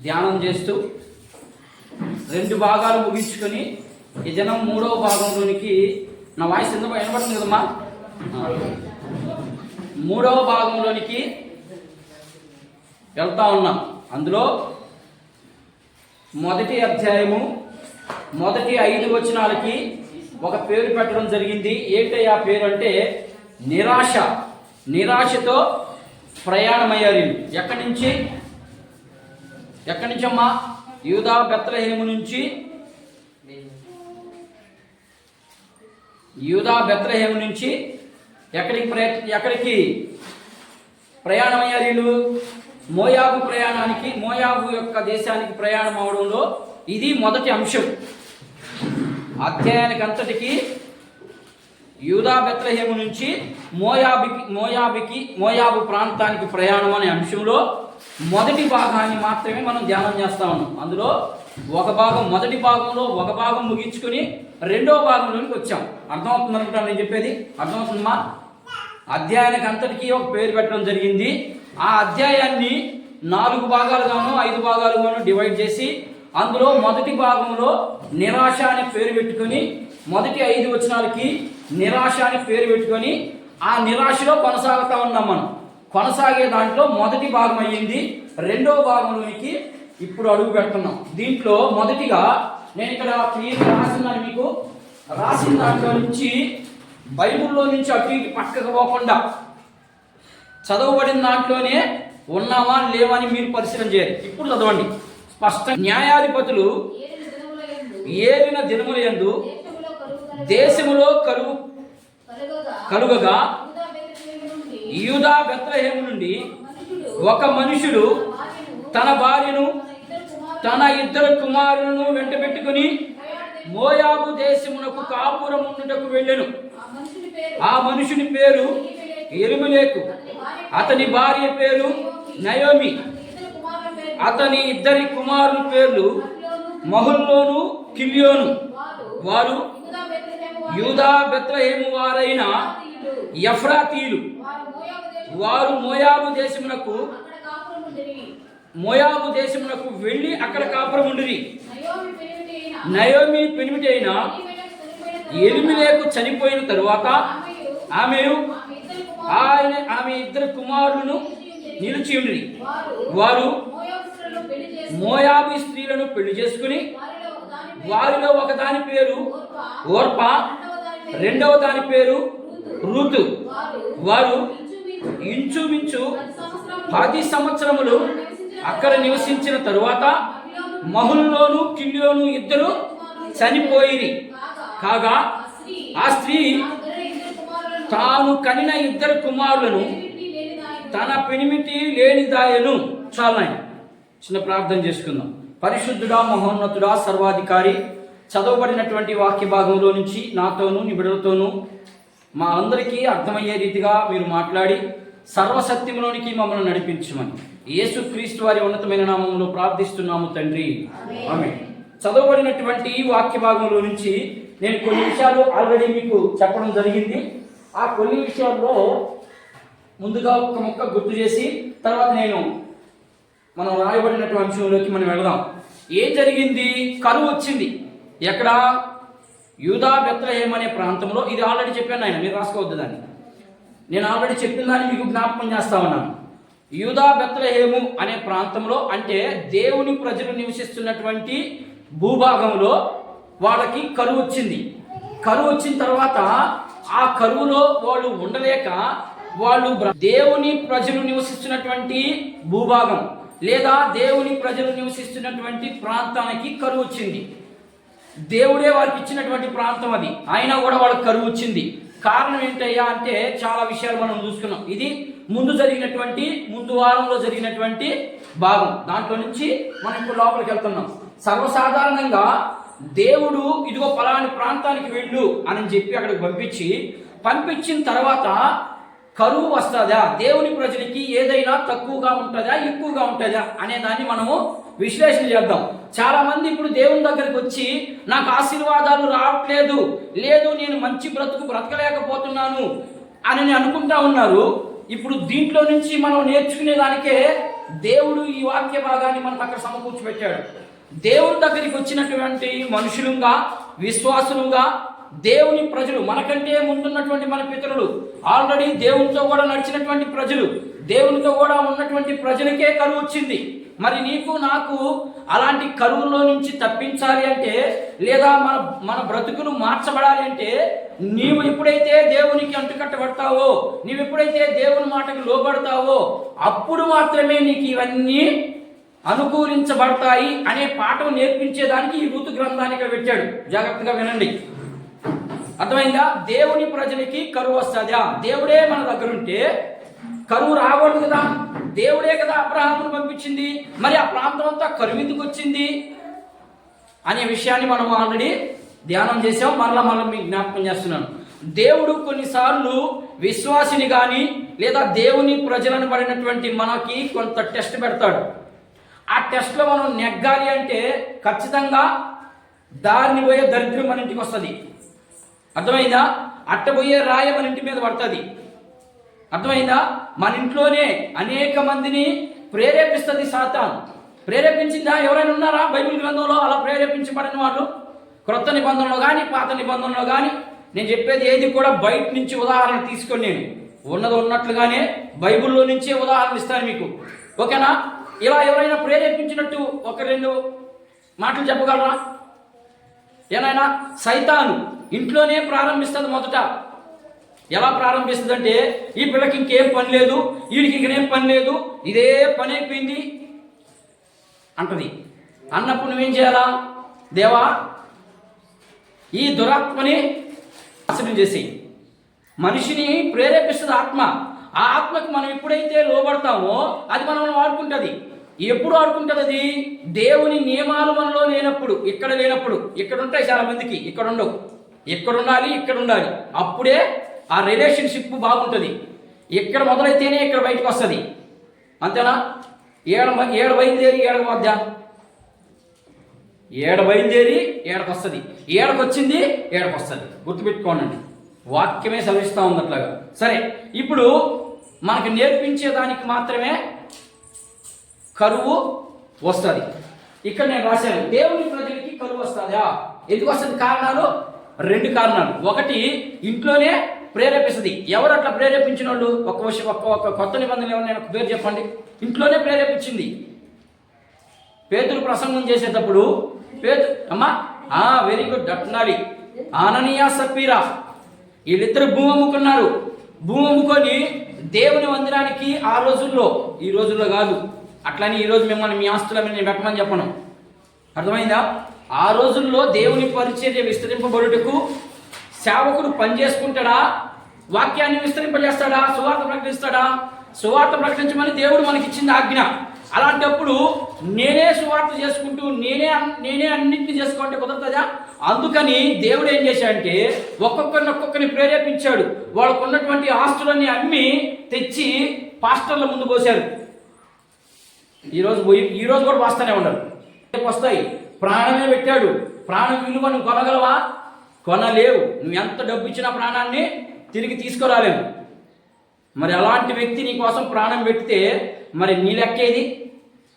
ధ్యానం చేస్తూ 2 భాగాలు ముగించుకొని ఈ దినం 3వ భాగంలోనికి నా వాయిస్ ఎందుకు వినపడుతుంది కదమ్మా 3వ భాగంలోనికి వెళ్తా ఉన్నాం. అందులో మొదటి అధ్యాయము మొదటి 5 వచనాలకి ఒక పేరు పెట్టడం జరిగింది. ఏంటి ఆ పేరు అంటే నిరాశతో ప్రయాణమయ్యారు. ఎక్కడి నుంచి అమ్మా? యూదా బెత్లెహేము నుంచి ఎక్కడికి ప్రయాణమయ్యారు? మోయాబు యొక్క దేశానికి ప్రయాణం అవడంలో ఇది మొదటి అంశం. అధ్యాయానికంతటికి యూదా బెత్లెహేము నుంచి మోయాబు ప్రాంతానికి ప్రయాణం అనే అంశంలో మొదటి భాగాన్ని మాత్రమే మనం ధ్యానం చేస్తా ఉన్నాం. అందులో మొదటి భాగంలో ఒక భాగం ముగించుకొని 2వ భాగంలోనికి వచ్చాం. అర్థమవుతుందనుకుంటా నేను చెప్పేది? అర్థమవుతుందమ్మా? అధ్యాయానికి అంతటికీ ఒక పేరు పెట్టడం జరిగింది. ఆ అధ్యాయాన్ని 4 భాగాలుగాను 5 భాగాలుగాను డివైడ్ చేసి అందులో మొదటి భాగంలో నిరాశ అనే పేరు పెట్టుకొని మొదటి 5 వచనాలకి నిరాశ అనే పేరు పెట్టుకొని ఆ నిరాశలో కొనసాగుతా ఉన్నాం. మనం కొనసాగే దాంట్లో మొదటి భాగం అయ్యింది. 2వ భాగంలోనికి ఇప్పుడు అడుగు పెడుతున్నాం. దీంట్లో మొదటిగా నేను ఇక్కడ రాసినాను, మీకు రాసిన దాంట్లో నుంచి బైబిల్లో నుంచి అటు ఇటు పక్కకు పోకుండా చదవబడిన దాంట్లోనే ఉన్నామా లేవని మీరు పరిశీలన చేయాలి. ఇప్పుడు చదవండి స్పష్టంగా. న్యాయాధిపతులు ఏలిన దినముల యందు దేశములో కలుగగా యూదా బెత్లెహేము నుండి ఒక మనుషుడు తన భార్యను తన 2 కుమారులను వెంట పెట్టుకుని మోయాబు దేశమునకు కాపురముండుటకు వెళ్ళెను. ఆ మనుషుని పేరు ఎలిమెలెకు, అతని భార్య పేరు నయోమి, అతని 2 కుమారుల పేర్లు మహుల్లోను కిల్యోను. వారు యూదా బెత్లెహేము వారైన ఎఫ్రాతీయులు. వారు మోయాబు దేశమునకు వెళ్ళి అక్కడ కాపురం ఉండిరి. నయోమి పెనిమిటి అయిన ఎలిమెలెకు చనిపోయిన తరువాత ఆమె 2 కుమారులను నిలిచి ఉండిరి. వారు మోయాబీ స్త్రీలను పెళ్లి చేసుకుని వారిలో ఒకదాని పేరు ఓర్పా, 2వ దాని పేరు రూతు. వారు ఇంచుమించు 10 సంవత్సరములు అక్కడ నివసించిన తరువాత మహుల్లోను కిల్యోను 2 చనిపోయిరి. కాగా ఆ స్త్రీ తాను కనిన 2 కుమారులను తన పెనిమిటి లేనిదాయను. చాలా చిన్న ప్రార్థన చేసుకుందాం. పరిశుద్ధుడా, మహోన్నతుడా, సర్వాధికారి, చదవబడినటువంటి వాక్య భాగంలో నుంచి నాతోనూ నీ బిడ్డలతోనూ మా అందరికీ అర్థమయ్యే రీతిగా మీరు మాట్లాడి సర్వసత్యంలోనికి మమ్మల్ని నడిపించమని యేసుక్రీస్తు వారి ఉన్నతమైన నామంలో ప్రార్థిస్తున్నాము తండ్రి, ఆమేన్. చదవబడినటువంటి ఈ వాక్య భాగంలో నుంచి నేను కొన్ని విషయాలు ఆల్రెడీ మీకు చెప్పడం జరిగింది. ఆ కొన్ని విషయాల్లో ముందుగా ఒక ముక్క గుర్తు చేసి తర్వాత మనం రాయబడినటువంటి అంశంలోకి మనం వెళదాం. ఏం జరిగింది? కరువు వచ్చింది. ఎక్కడ? యూదా బెత్లెహేము అనే ప్రాంతంలో. ఇది ఆల్రెడీ చెప్పాను ఆయన, మీరు రాసుకోవద్దు దాన్ని. నేను ఆల్రెడీ చెప్పిన దాన్ని మీకు జ్ఞాపకం చేస్తా ఉన్నాను. యూదా బెత్లెహేము అనే ప్రాంతంలో అంటే దేవుని ప్రజలు నివసిస్తున్నటువంటి భూభాగంలో వాళ్ళకి కరువు వచ్చింది. కరువు వచ్చిన తర్వాత ఆ కరువులో వాళ్ళు ఉండలేక వాళ్ళు దేవుని ప్రజలు నివసిస్తున్నటువంటి భూభాగం లేదా దేవుని ప్రజలు నివసిస్తున్నటువంటి ప్రాంతానికి కరువు వచ్చింది. దేవుడే వారికి ఇచ్చినటువంటి ప్రాంతం అది, అయినా కూడా వాళ్ళకి కరువు వచ్చింది. కారణం ఏంటయ్యా అంటే చాలా విషయాలు మనం చూసుకున్నాం. ఇది ముందు వారంలో జరిగినటువంటి భాగం. దాంట్లో నుంచి మనం ఇప్పుడు లోపలికి వెళ్తున్నాం. సర్వసాధారణంగా దేవుడు ఇదిగో పలాని ప్రాంతానికి వెళ్ళు అని చెప్పి అక్కడికి పంపించిన తర్వాత కరువు వస్తుందా, దేవుని ప్రజలకి ఏదైనా తక్కువగా ఉంటుందా ఎక్కువగా ఉంటుందా అనే దాన్ని మనము విశ్లేషణ చేద్దాం. చాలా మంది ఇప్పుడు దేవుని దగ్గరికి వచ్చి నాకు ఆశీర్వాదాలు రావట్లేదు, లేదు నేను మంచి బ్రతకలేకపోతున్నాను అని అనుకుంటా ఉన్నారు. ఇప్పుడు దీంట్లో నుంచి మనం నేర్చుకునే దానికే దేవుడు ఈ వాక్య భాగాన్ని మనకు అక్కడ సమకూర్చిపెట్టాడు. దేవుని దగ్గరికి వచ్చినటువంటి మనుషులుగా, విశ్వాసులుగా, దేవుని ప్రజలు, మనకంటే ముందున్నటువంటి మన పితరులు, ఆల్రెడీ దేవునితో కూడా నడిచినటువంటి ప్రజలు, దేవునితో కూడా ఉన్నటువంటి ప్రజలకే కరువు వచ్చింది. మరి నీకు నాకు అలాంటి కరువులో నుంచి తప్పించాలి అంటే, లేదా మన బ్రతుకులు మార్చబడాలి అంటే, నీవు ఎప్పుడైతే దేవునికి అంటుకట్టబడతావో, నీవు ఎప్పుడైతే దేవుని మాటకు లోబడతావో, అప్పుడు మాత్రమే నీకు ఇవన్నీ అనుకూలించబడతాయి అనే పాఠం నేర్పించేదానికి ఈ ఋతు గ్రంథాన్ని ఇక్కడ పెట్టాడు. జాగ్రత్తగా వినండి. అర్థమైందా? దేవుని ప్రజలకి కరువు వస్తుందా? దేవుడే మన దగ్గర ఉంటే కరువు రాకూడదు కదా. దేవుడే కదా అబ్రహామును పంపించింది. మరి ఆ ప్రాంతం అంతా కరువు ఎందుకు వచ్చింది అనే విషయాన్ని మనం ఆల్రెడీ ధ్యానం చేసాం. మరలా మీకు జ్ఞాపకం చేస్తున్నాను. దేవుడు కొన్నిసార్లు విశ్వాసిని కానీ లేదా దేవుని ప్రజలను పడినటువంటి మనకి కొంత టెస్ట్ పెడతాడు. ఆ టెస్ట్లో మనం నెగ్గాలి అంటే ఖచ్చితంగా దారిని పోయే దరిద్రం మన ఇంటికి వస్తుంది. అర్థమైందా? అట్టబోయే రాయ మన ఇంటి మీద పడుతుంది. అర్థమైందా? మన ఇంట్లోనే అనేక మందిని ప్రేరేపిస్తుంది సాతాను. ప్రేరేపించిందా? ఎవరైనా ఉన్నారా బైబిల్ గ్రంథంలో అలా ప్రేరేపించబడిన వాళ్ళు? క్రొత్త నిబంధనలో కానీ పాత నిబంధనలో కానీ నేను చెప్పేది ఏది కూడా బయట నుంచి ఉదాహరణ తీసుకొని నేను ఉన్నది ఉన్నట్లుగానే బైబిల్లో నుంచే ఉదాహరణ ఇస్తాను మీకు. ఓకేనా? ఇలా ఎవరైనా ప్రేరేపించినట్టు ఒక రెండు మాటలు చెప్పగలరా? ఏనాయనా, సైతాను ఇంట్లోనే ప్రారంభిస్తుంది. మొదట ఎలా ప్రారంభిస్తుంది అంటే, ఈ పిల్లకి ఇంకేం పని లేదు, వీడికి ఇంకేం పని లేదు, ఇదే పని అయిపోయింది అంటది. అన్నప్పుడు నువ్వేం చేయాలా? దేవా, ఈ దురాత్మని నాశనం చేసి మనిషిని ప్రేరేపిస్తుంది ఆత్మ. ఆ ఆత్మకు మనం ఎప్పుడైతే లోబడతామో అది మనం వాడుకుంటుంది. ఎప్పుడు ఆడుకుంటుంది అది? దేవుని నియమాలు మనలో లేనప్పుడు, ఇక్కడ లేనప్పుడు. ఇక్కడ ఉంటాయి చాలా మందికి, ఇక్కడ ఉండవు. ఇక్కడ ఉండాలి, ఇక్కడ ఉండాలి. అప్పుడే ఆ రిలేషన్షిప్ బాగుంటుంది. ఇక్కడ మొదలైతేనే ఇక్కడ బయటకు వస్తుంది. అంతేనా? ఏడ బయలుదేరి ఏడకు మధ్య, ఏడ బయలుదేరి ఏడకు వస్తుంది, ఏడకు వచ్చింది ఏడకు వస్తుంది. గుర్తుపెట్టుకోండి, వాక్యమే సవిస్తూ ఉంది అట్లాగా. సరే, ఇప్పుడు మనకు నేర్పించేదానికి మాత్రమే కరువు వస్తుంది. ఇక్కడ నేను రాశాను, దేవుని ప్రజలకి కరువు వస్తుందా? ఎందుకు వస్తుంది? కారణాలు రెండు కారణాలు. ఒకటి, ఇంట్లోనే ప్రేరేపిస్తుంది. ఎవరు అట్లా ప్రేరేపించిన వాళ్ళు? ఒక కొత్త నిబంధనలు ఏమన్నా నేను పేరు చెప్పండి. ఇంట్లోనే ప్రేరేపించింది. పేతురు ప్రసంగం చేసేటప్పుడు అమ్మా వెరీ గుడ్ అట్నాలి, ఆననీయా సప్పీరా వీళ్ళిద్దరు భూమి అమ్ముకున్నారు. భూమి అమ్ముకొని దేవుని మందిరానికి ఆ రోజుల్లో, ఈ రోజుల్లో కాదు, అట్లని ఈరోజు మిమ్మల్ని మీ ఆస్తుల మీద పెట్టమని చెప్పను. అర్థమైందా? ఆ రోజుల్లో దేవుని పరిచర్య విస్తరింపబడుటకు సేవకుడు పనిచేసుకుంటాడా? వాక్యాన్ని విస్తరింపజేస్తాడా? సువార్త ప్రకటిస్తాడా? సువార్త ప్రకటించమని దేవుడు మనకి ఇచ్చింది ఆజ్ఞ. అలాంటప్పుడు నేనే సువార్త చేసుకుంటూ నేనే అన్నింటినీ చేసుకుంటే కుదరతుందా? అందుకని దేవుడు ఏం చేశాడంటే ఒక్కొక్కరిని ప్రేరేపించాడు. వాళ్ళకు ఉన్నటువంటి ఆస్తులన్నీ అమ్మి తెచ్చి పాస్టర్ల ముందు పోశారు. ఈరోజు కూడా వస్తూనే ఉన్నారు. వస్తాయి. ప్రాణమే పెట్టాడు. ప్రాణం విలువ నువ్వు కొనగలవా? కొనలేవు. నువ్వు ఎంత డబ్బు ఇచ్చినా ప్రాణాన్ని తిరిగి తీసుకురాలేవు. మరి అలాంటి వ్యక్తి నీ కోసం ప్రాణం పెడితే మరి నీ లెక్క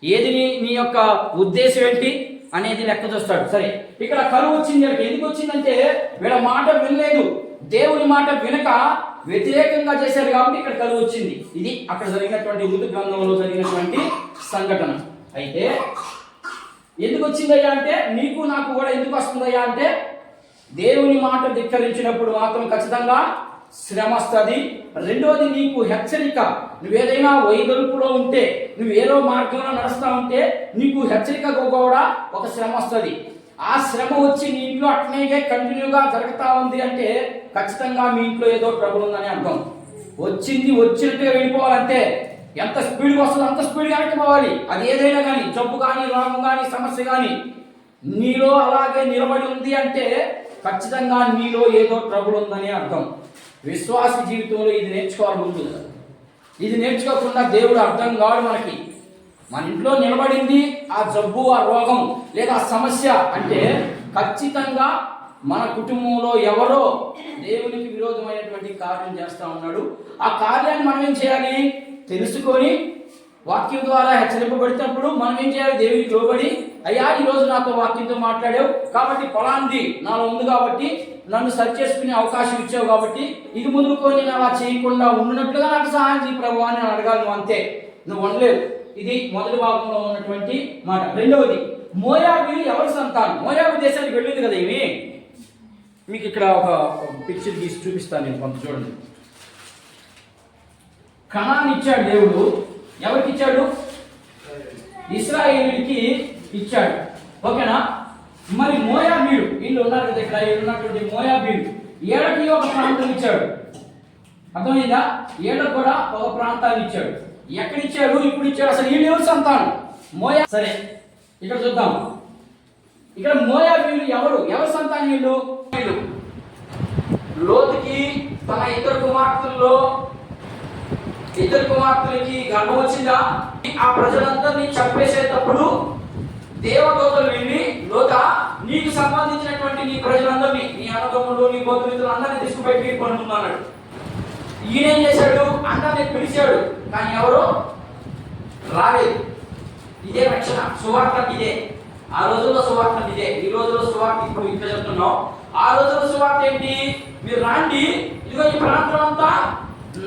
ఏది నీ యొక్క ఉద్దేశం ఏంటి అనేది లెక్క చూస్తాడు. సరే, ఇక్కడ కరువు వచ్చింది. ఎందుకు వచ్చిందంటే వీళ్ళ మాట వినలేదు. దేవుని మాట వినక వ్యతిరేకంగా చేశారు కాబట్టి ఇక్కడ కరువు వచ్చింది. ఇది అక్కడ జరిగినటువంటి ఋతు గ్రంథంలో జరిగినటువంటి సంఘటన. అయితే ఎందుకు వచ్చిందయ్యా అంటే, నీకు నాకు కూడా ఎందుకు వస్తుందయ్యా అంటే, దేవుని మాట ధిక్కరించినప్పుడు మాత్రం ఖచ్చితంగా శ్రమ వస్తుంది. రెండోది, నీకు హెచ్చరిక. నువ్వేదైనా వైదొలుపులో ఉంటే, నువ్వు ఏదో మార్గంలో నడుస్తూ ఉంటే నీకు హెచ్చరిక కూడా ఒక శ్రమ వస్తుంది. ఆ శ్రమ వచ్చి నీ ఇంట్లో అట్నే కంటిన్యూగా జరుగుతూ ఉంది అంటే ఖచ్చితంగా మీ ఇంట్లో ఏదో ట్రబుల్ ఉందని అర్థం. వచ్చినట్టుగా వెళ్ళిపోవాలంటే ఎంత స్పీడ్గా వస్తుందో అంత స్పీడ్గా వెనక్కిపోవాలి. అది ఏదైనా కానీ, జబ్బు కానీ, రోగం కానీ, సమస్య కానీ నీలో అలాగే నిలబడి ఉంది అంటే ఖచ్చితంగా నీలో ఏదో ట్రబుల్ ఉందని అర్థం. విశ్వాస జీవితంలో ఇది నేర్చుకోవాలి ఉంటుంది. ఇది నేర్చుకోకుండా దేవుడు అర్థం కావాలి మనకి. మన ఇంట్లో నిలబడింది ఆ జబ్బు, ఆ రోగం లేదా ఆ సమస్య అంటే ఖచ్చితంగా మన కుటుంబంలో ఎవరో దేవునికి విరోధమైనటువంటి కార్యం చేస్తూ ఉన్నాడు. ఆ కార్యాన్ని మనం ఏం చేయాలి? తెలుసుకొని వాక్యం ద్వారా హెచ్చరింపబడినప్పుడు మనం ఏం చేయాలి? దేవునికి లోబడి, అయ్యా ఈ రోజు నాతో వాక్యంతో మాట్లాడావు కాబట్టి ఫలాంది నాలో ఉంది కాబట్టి నన్ను సరి చేసుకునే అవకాశం ఇచ్చావు కాబట్టి ఇక ముందుకు నేను అలా చేయకుండా ఉన్నట్లుగా నాకు సహాయం చేయి ప్రభు అని నేను అడగాలి. నువ్వు అంతే, నువ్వు ఉండలేవు. ఇది మొదటి భాగంలో ఉన్నటువంటి మాట. రెండవది, మోయాబీలు ఎవరి సంతానం? మోయాబు దేశానికి వెళ్ళింది కదా ఇవి. మీకు ఇక్కడ ఒక పిక్చర్ గీసి చూపిస్తాను నేను, కొంత చూడండి. కనాన్ ఇచ్చాడు దేవుడు. ఎవరికి ఇచ్చాడు? ఇశ్రాయేలుకి ఇచ్చాడు. ఓకేనా? మరి మోయాబీలు వీళ్ళు ఉన్నారు కదా ఇక్కడ, ఉన్నటువంటి మోయాబీలు ఏళ్ళకి ఒక ప్రాంతం ఇచ్చాడు. అర్థమైందా? ఏళ్ళకు కూడా ఒక ప్రాంతాన్ని ఇచ్చాడు. ఎక్కడిచ్చాడు? ఇప్పుడు ఇచ్చాడు. అసలు వీళ్ళు ఎవరు సంతానం? మోయా. సరే, ఇక్కడ చూద్దాం. ఇక్కడ మోయాబీలు ఎవరు సంతానం? వీళ్ళు లోతుకి తన ఇద్దరు కుమార్తెలకి గర్భం వచ్చిందా? ఆ ప్రజలందరినీ చంపేసేటప్పుడు దేవదూతలు వెళ్ళి, లోత నీకు సంబంధించినటువంటి నీ ప్రజలందరినీ, నీ అన్నదమ్ములు, నీ బంధుమిత్రులు అందరినీ తీసుకుపెట్టి పడుతున్నాడు. ఈయనేం చేశాడు? అందరినీ పిలిచాడు, కానీ ఎవరు రాలేదు. ఇదే రక్షణ, సువార్త ఇదే. ఆ రోజుల్లో సువార్త ఇదే, ఈ రోజుల్లో సువార్త ఇప్పుడు ఇంకా చెప్తున్నాం. ఆ రోజుల్లో సువార్త ఏంటి? మీరు రాండి, ఇదిగో ఈ ప్రాంతం అంతా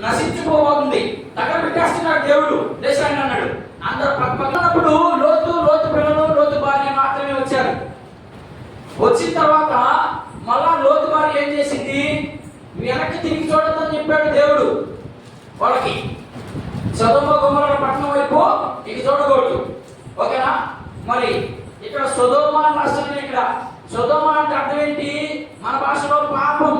నశించిపోతుంది, దగ్గర పెట్టేస్తున్నాడు దేవుడు దేశాన్ని అన్నాడు. అందరూ పక్కనప్పుడు లోతు పిల్లలు, లోతు భార్య మాత్రమే వచ్చారు. వచ్చిన తర్వాత మళ్ళా లోతు భార్య ఏం చేసింది? వెనక్కి తిరిగి చూడొద్దని చెప్పాడు దేవుడు వాళ్ళకి. సొదొమ గొమొర్రా పట్టణం వైపు ఇక చూడకూడదు. ఓకేనా? మరి ఇక్కడ సొదొమ రాష్ట్రం. ఇక్కడ సొదొమ అంటే అర్థం ఏంటి? మన భాషలో పాపం.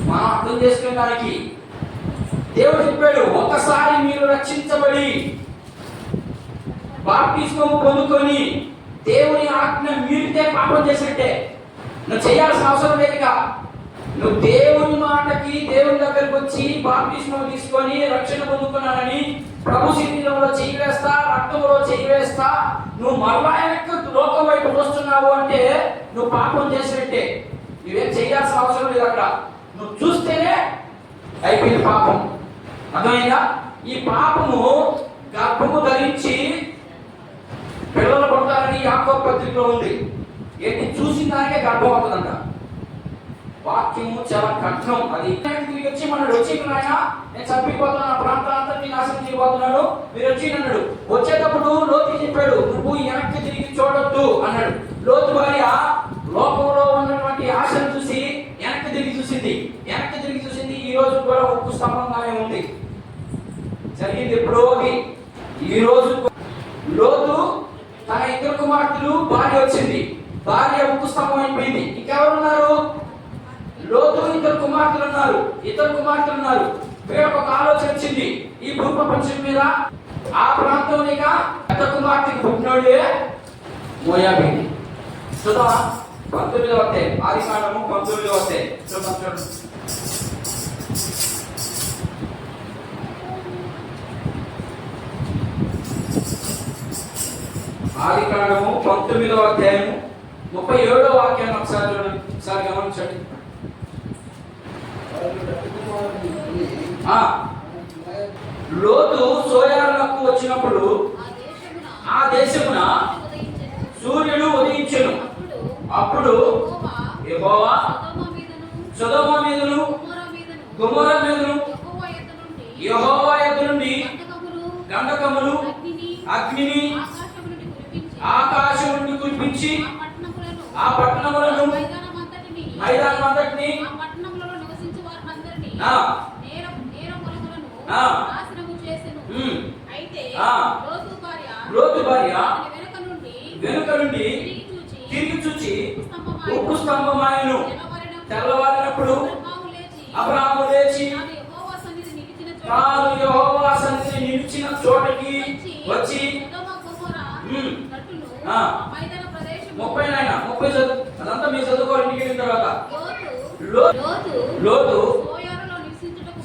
మనం అర్థం చేసుకోవడానికి దేవుడు చెప్పాడు, ఒకసారి మీరు రక్షించబడి బాప్తిస్మం పొందుకొని దేవుని ఆజ్ఞ మీరితే పాపం చేసినట్టే. నువ్వు చేయాల్సిన అవసరం లేదుగా. నువ్వు దేవుని మాటకి, దేవుని దగ్గరకు వచ్చి బాప్తిస్మం తీసుకొని రక్షణ పొందుకున్నానని ప్రభు శరీరంలో చేయి వేస్తా, రక్తంలో చేయి వేస్తా, నువ్వు మరలా వెనక్కి లోకం వైపు వస్తున్నావు అంటే నువ్వు పాపం చేసినట్టే. నువ్వేం చేయాల్సిన అవసరం లేదు. అక్కడ నువ్వు చూస్తేనే అయిపోయింది పాపం. అర్థమైందా? ఈ పాపము గర్భము ధరించి పిల్లలు పడతారని యాకోబు పత్రికలో ఉంది. ఏంటి? చూసిన దానికే గర్భం అవుతుందంట. వాక్యము చాలా కఠినం. అది తిరిగి వచ్చి మనడు వచ్చి, నాయన నేను చంపిపోతున్నాను, నా ప్రాంతాలంతా నాశనం చేయబోతున్నాడు, మీరు వచ్చి అన్నాడు. వచ్చేటప్పుడు లోతు చెప్పాడు, నువ్వు వెనక్కి తిరిగి చూడొద్దు అన్నాడు. లోతు భార్య లోకంలో ఉన్నటువంటి ఆశను చూసి వెనక్కి తిరిగి చూసింది. ఈ రోజు కూడా ఉప్పు స్తంభంగానే ఉంది. జరిగింది ఎప్పుడో. ఈ రోజు లోతు తన ఇద్దరు కుమార్తెలు, భార్య వచ్చింది. భార్య ఉప్పు స్తంభం అయిపోయింది. ఇంకెవరున్నారు? లోతు ఇద్దరు కుమార్తెలు ఉన్నారు. వీళ్ళకి ఒక ఆలోచన వచ్చింది, ఈ భూప్రపంచం మీద ఆ ప్రాంతంలో పెద్ద కుమార్తెకి పుట్టినోడే మోయాబీలు. చూద్దామా? 19వ అధ్యాయం, ఆదికాండము 19వ అధ్యాయం చూడండి. ఆదికాండము 19వ అధ్యాయము 37వ వాక్యాన్ని ఒకసారి చూడండి, ఒకసారి గమనించండి. లోతు సోయారులకు వచ్చినప్పుడు ఆ దేశమున సూర్యుడు ఉదయించెను. అప్పుడు యెహోవా సొదొమ మీదను గొమొర్రా మీదను యెహోవా యొద్ద నుండి గంధకములు, అగ్నిని ఆకాశం నుండి కురిపించి ఆ పట్టణములను, మైదానమంతటిని లోతు భార్య వెనుక నుండి తిరిగి చూచి ఉప్పు స్తంభమాయెను. తెల్లవారినప్పుడు అబ్రాహాము లేచి తాను యెహోవా సన్నిధిని నిలిచిన చోటకి వచ్చి 30 అదంతా మీ చదువుకోవాలి. ఇంటికి వెళ్ళిన తర్వాత లోతు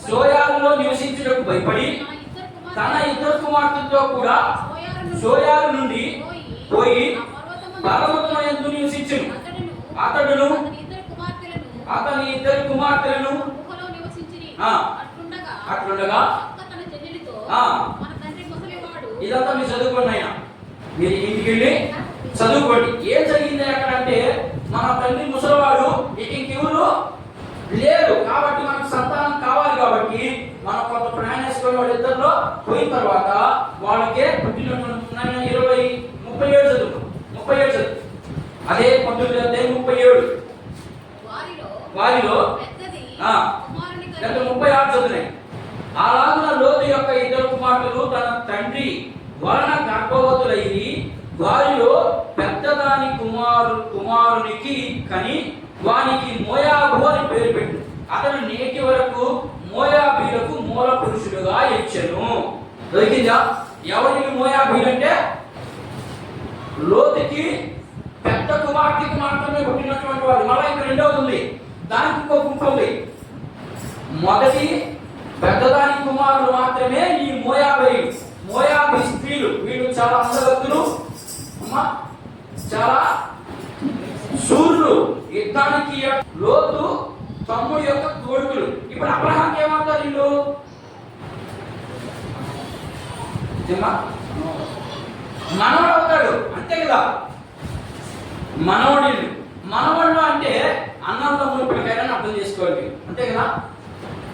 సోయారులో నివసించుటకు భయపడి తన ఇద్దరు కుమార్తెలతో కూడా సోయారు నుండి పోయి పర్వతమందు నివసించెను. అతడును అతని ఇద్దరు కుమార్తెలను అట్లుండగా ఇదంతా మీరు చదువుకోండి ఆయన, మీరు ఇంటికి వెళ్ళి చదువుకోండి. ఏం జరిగింది అక్కడ అంటే, మన తండ్రి ముసలివాడు, ఇంకెవరు లేరు కాబట్టి మనకు సంతానం కావాలి కాబట్టి మనం కొంత ప్రయాణం వేసుకొని వాళ్ళ ఇద్దరిలో పోయిన తర్వాత వాళ్ళకే పుట్టినటువంటి 37 చదువు, 37 చదువు, అదే 37 వారిలో 36 చదువున్నాయి. అలాగే లోతు యొక్క 2 కుమారులు తన తండ్రి వలన గర్భవతులైరి, వారిలో పెద్దదాని కుమారునికి కని వానికి మోయాబు అని పేరు పెట్టు. అతడు నేటి వరకు మోయాబీలకు మూల పురుషుడుగా ఇచ్చెను. దొరికిందా? ఎవరికి మోయాబీలు అంటే లోతుకి పెద్ద కుమార్తెకి మాత్రమే పుట్టినటువంటి వారు. మళ్ళీ ఇంకా రెండవది ఉంది, దానికి ఇంకో గుంపు ఉంది. మొదటి పెద్దదాని కుమారులు మాత్రమే ఈ మోయాబీ స్త్రీలు. వీళ్ళు చాలా అందగత్తులు, చాలా సూర్యులు, యుద్ధానికి లోతు తమ్ముడు యొక్క కొడుకులు. ఇప్పుడు అబ్రహాంకి ఏమవుతారు వీళ్ళు? మనవడు అవుతాడు, అంతే కదా. మనవడు అంటే అన్నం తమ్ముడు పిల్లకాయలని అర్థం చేసుకోవాలి, అంతే కదా.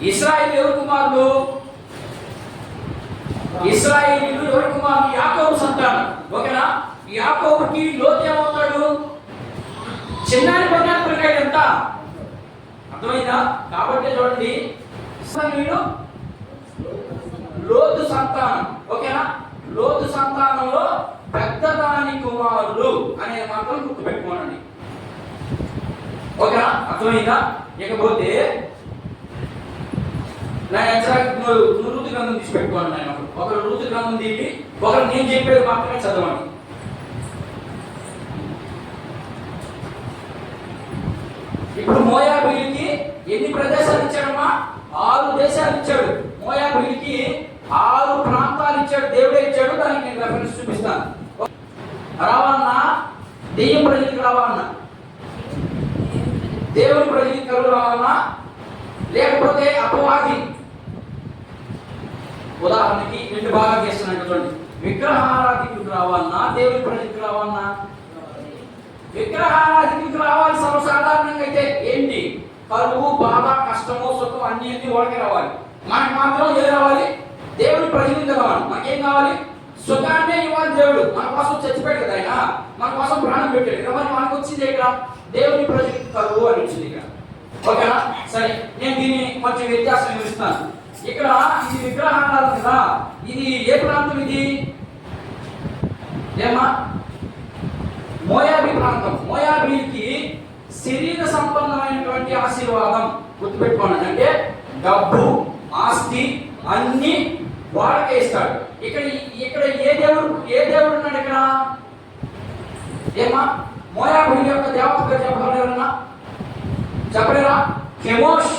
ఇశ్రాయేలు ఎవరి కుమారులు? ఇశ్రాయేలీయులు ఎవరి కుమారులు? యాకోబు సంతానం, ఓకేనా. యాకోబుకి లోతు ఏమవుతాడు? చిన్నారి బంగారు పిల్లకాయ ఎంత, అర్థమైందా? కాబట్టి చూడండి, లోతు సంతానం, ఓకేనా. లోతు సంతానంలో పెద్దదాని కుమారులు అనేది మాత్రం గుర్తుపెట్టుకోనండి, ఓకేనా. అర్థమైందా? ఇకపోతే నువ్వు ఋతు గ్రంథం తీసి పెట్టుకోండి. నేను ఒకరు ఋతు గ్రంథం తీసి ఒకరు నేను చెప్పేది మాత్రమే చదవండి. ఇప్పుడు మోయాబీలకి ఎన్ని ప్రదేశాలు ఇచ్చాడమ్మా? 6 దేశాలు ఇచ్చాడు. మోయాబీలకి 6 ప్రాంతాలు ఇచ్చాడు, దేవుడే ఇచ్చాడు. దానికి నేను రెఫరెన్స్ చూపిస్తాను. రావన్నా దెయ్యం ప్రజలకు రావాలన్నా, దేవుని ప్రజలకు కరువు రావాలన్నా, లేకపోతే అపవాది. ఉదాహరణకి 2 బాగా చేస్తున్నాడు చూడండి. విగ్రహారాధికులకు రావాలన్నా, దేవుని ప్రజలకు రావాలన్నా? విగ్రహారాధికులకు రావాలి. సర్వసాధారణంగా అయితే ఏంటి? కరువు, బాధ, కష్టము, సుఖం అన్ని వాళ్ళకి రావాలి. మనకు మాత్రం ఏది రావాలి? దేవుని ప్రజలకు రావాలి. మనకేం కావాలి? సుఖాన్నే ఇవ్వాలి దేవుడు. మన కోసం చచ్చిపోయాడు కదా ఆయన, మన కోసం ప్రాణం పెట్టాడు కదా. మరి మనకు వచ్చింది ఇక్కడ దేవుని ప్రజలకు కరువు అని వచ్చింది ఇక్కడ, ఓకేనా. సరే, నేను దీన్ని కొంచెం వ్యత్యాసం వివరిస్తాను. ఇక్కడ ఇది విగ్రహారాధన కదా. ఇది ఏ ప్రాంతం? ఇది ఏమా? మోయాబీ ప్రాంతం. మోయాబీకి శరీర సంబంధమైనటువంటి ఆశీర్వాదం గుర్తుపెట్టుకోండి. అంటే డబ్బు, ఆస్తి అన్ని వాళ్ళకే ఇస్తాడు. ఇక్కడ ఏ దేవుడు ఉన్నాడు ఇక్కడ? ఏమా? మోయాబీ యొక్క దేవత పేరు చెప్పగలరా? చెప్పలేరా? కెమోష్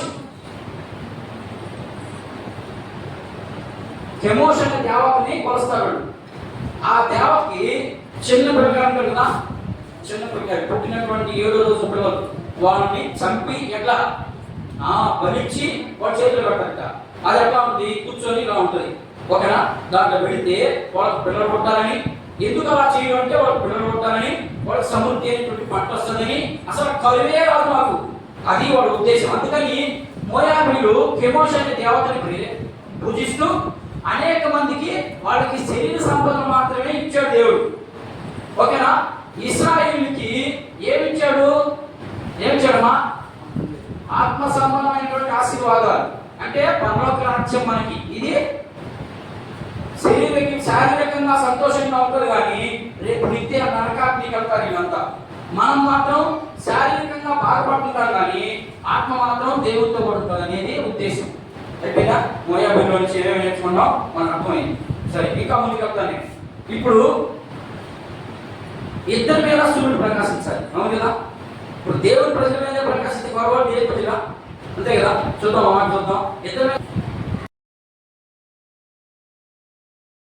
అనే దేవతని కొలుస్తాడు. ఆ దేవతకి చిన్న పిల్లకాయలు కదా, చిన్న పిల్లకాయలు పుట్టినటువంటి 7వ రోజు పిల్లలు వాళ్ళని చంపి ఎట్లా బలిచ్చి వాళ్ళ చేతులు పెట్టారట. అది ఎట్లా ఉంది? కూర్చొని ఇలా ఉంటుంది, ఓకేనా. దాంట్లో పెడితే వాళ్ళకి పిల్లలు పుట్టాలని. ఎందుకు అలా చేయడం అంటే వాళ్ళకి పిల్లలు పుట్టాలని, వాళ్ళకి సమృద్ధి అయినటువంటి పంట వస్తుందని, అసలు కరువే రాదు మాకు, అది వాళ్ళ ఉద్దేశం. అందుకని మోయాబీలు కెమోష్ అనే దేవతని పూజిస్తూ అనేక మందికి వాళ్ళకి శరీర సంపద మాత్రమే ఇచ్చాడు దేవుడు, ఓకేనా. ఇశ్రాయేలుకి ఏమిచ్చాడు? ఏమిచ్చాడమ్మా? ఆత్మ సంబంధమైనటువంటి ఆశీర్వాదాలు. అంటే పరలోక రాజ్యం మనకి. ఇది శారీరకంగా సంతోషంగా ఉంటుంది కానీ రేపు నిత్య నరకాగ్నికి వెళ్తారు వీళ్ళంతా. మనం మాత్రం శారీరకంగా బాధపడుతుంటాం కానీ ఆత్మ మాత్రం దేవుడితో పడుతుంది అనేది ఉద్దేశం. అయిపోయినా మోయాబీలో నుంచి ఏమేమి నేర్చుకున్నాం మనకు అర్థమైంది. సరే, ఇంకా ముందుకు వెళ్తాను. ఇప్పుడు ఇద్దరి మీద సూర్యుడు ప్రకాశించాలి, అవును కదా. ఇప్పుడు దేవుని ప్రజల మీద ప్రకాశించే గొడవ ఏ ప్రజల, అంతే కదా. చూద్దాం, చూద్దాం. ఇద్దరు